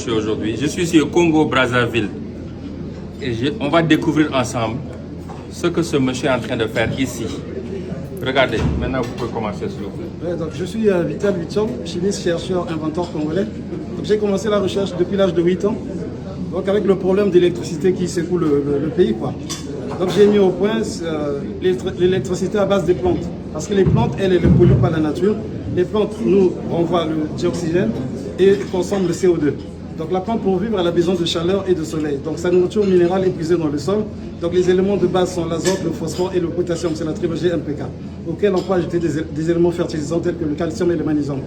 toucher aujourd'hui. Je suis ici au Congo-Brazzaville et on va découvrir ensemble ce que ce monsieur est en train de faire ici. Regardez, maintenant vous pouvez commencer s'il vous plaît. Ouais, donc je suis Vital Vichom, chimiste, chercheur, inventeur congolais. J'ai commencé la recherche depuis l'âge de 8 ans, donc avec le problème d'électricité qui secoue le pays, quoi. Donc j'ai mis au point l'électricité à base des plantes. Parce que les plantes, elles ne polluent pas la nature. Les plantes nous renvoient le dioxygène et consomment le CO2. Donc la plante, pour vivre, elle a besoin de chaleur et de soleil. Donc sa nourriture minérale est puisée dans le sol. Donc les éléments de base sont l'azote, le phosphore et le potassium. C'est la trilogie MPK, auquel on peut ajouter des éléments fertilisants tels que le calcium et le magnésium.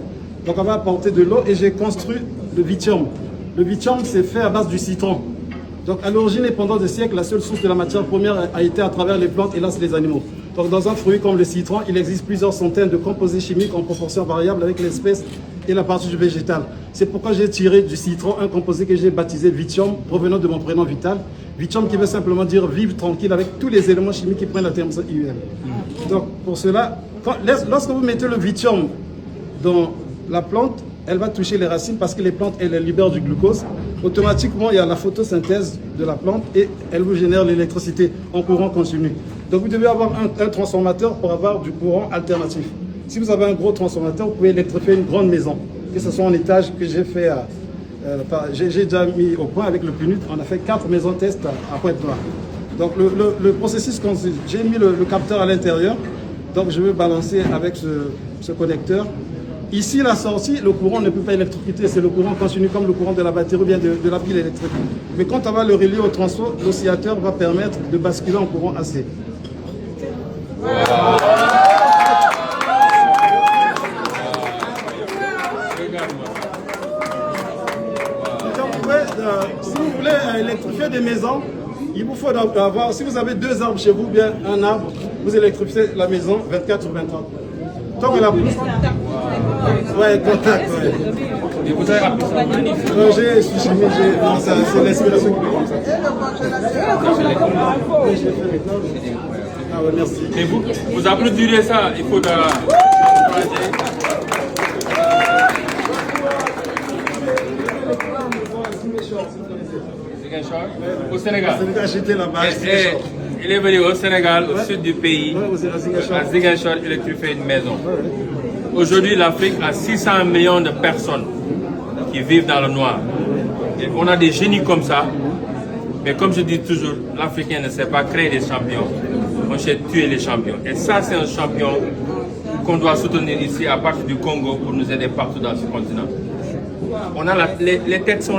Donc on va apporter de l'eau et j'ai construit le Vichom. Le Vichom, c'est fait à base du citron. Donc à l'origine et pendant des siècles, la seule source de la matière première a été à travers les plantes et là c'est les animaux. Donc dans un fruit comme le citron, il existe plusieurs centaines de composés chimiques en proportion variable avec l'espèce et la partie végétale. C'est pourquoi j'ai tiré du citron un composé que j'ai baptisé Vichom, provenant de mon prénom Vital. Vichom qui veut simplement dire vivre tranquille avec tous les éléments chimiques qui prennent la terminaison IUM. Donc pour cela, lorsque vous mettez le Vichom dans la plante, elle va toucher les racines parce que les plantes, elles libèrent du glucose. Automatiquement, il y a la photosynthèse de la plante et elle vous génère l'électricité en courant continu. Donc vous devez avoir un transformateur pour avoir du courant alternatif. Si vous avez un gros transformateur, vous pouvez électrifier une grande maison, que ce soit en étage que j'ai fait, j'ai déjà mis au point avec le PNUD. On a fait 4 maisons test à Pointe-Noire. Donc le processus consiste, j'ai mis le capteur à l'intérieur, donc je vais balancer avec ce connecteur. Ici, la sortie, le courant ne peut pas électrocuter, c'est le courant continu comme le courant de la batterie ou bien de la pile électrique. Mais quand on va le relier au transfo, l'oscillateur va permettre de basculer en courant AC. Si vous voulez électrifier des maisons, il vous faut avoir, si vous avez 2 arbres chez vous, bien un arbre, vous électrifiez la maison 24 sur 24. Tant que la pousse. Ouais, contact, ouais. Et vous avez appris ça? Non, je suis chimie, c'est l'inspiration qui me comme ça. Oui, je l'ai fait maintenant. Ah ouais, merci. Et vous applaudirez ça, il faut au Sénégal. Il est venu au Sénégal, au sud du pays, à Ziguinchor, électrifier une maison. Aujourd'hui, l'Afrique a 600 millions de personnes qui vivent dans le noir. Et on a des génies comme ça, mais comme je dis toujours, l'Africain ne sait pas créer des champions, on sait tuer les champions. Et ça, c'est un champion qu'on doit soutenir ici à partir du Congo pour nous aider partout dans ce continent. On a les têtes sont